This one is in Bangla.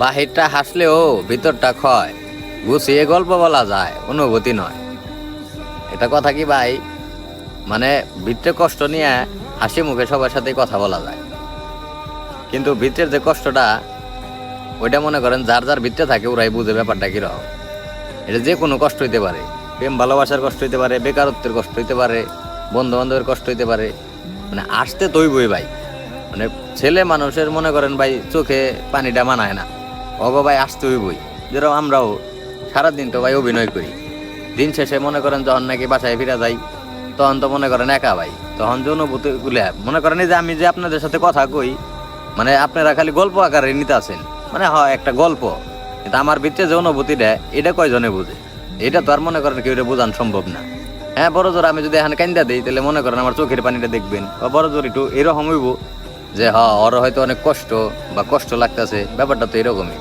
বাহিরটা হাসলেও ভিতরটা ক্ষয়, গুছিয়ে গল্প বলা যায়, অনুভূতি নয়। এটা কথা কি ভাই, মানে ভিতরে কষ্ট নিয়ে হাসি মুখে সবার সাথে কথা বলা যায়, কিন্তু ভিতরের যে কষ্টটা ওইটা মনে করেন যার যার ভিতরে থাকে ওরাই বুঝে ব্যাপারটা কিরকম। এটা যে কোনো কষ্ট হইতে পারে, প্রেম ভালোবাসার কষ্ট হইতে পারে, বেকারত্বের কষ্ট হইতে পারে, বন্ধু বান্ধবের কষ্ট হইতে পারে, মানে আসতে তৈবই ভাই। মানে ছেলে মানুষের মনে করেন ভাই চোখে পানিটা মানায় না, অগো ভাই আসতে হইবই। যেরকম আমরাও সারাদিন তো ভাই অভিনয় করি, দিন শেষে মনে করেন যখন নাকি বাসায় ফিরা যাই তখন তো মনে করেন একা ভাই, তখন যে অনুভূতি গুলা মনে করেন এই যে আমি যে আপনাদের সাথে কথা কই, মানে আপনারা খালি গল্প আকারে নিতে আছেন, মানে হয় একটা গল্প, কিন্তু আমার ভিতরে যে অনুভূতিটা এটা কয়জনে বুঝে, এটা তো আর মনে করেন কেউ বোঝানো সম্ভব না। হ্যাঁ বড় জোর আমি যদি এখানে কান্দা দিই তাহলে মনে করেন আমার চোখের পানিটা দেখবেন, বা বড় জোর একটু এরকম হইব যে ওর হয়তো অনেক কষ্ট বা কষ্ট লাগতেছে, ব্যাপারটা তো এরকমই।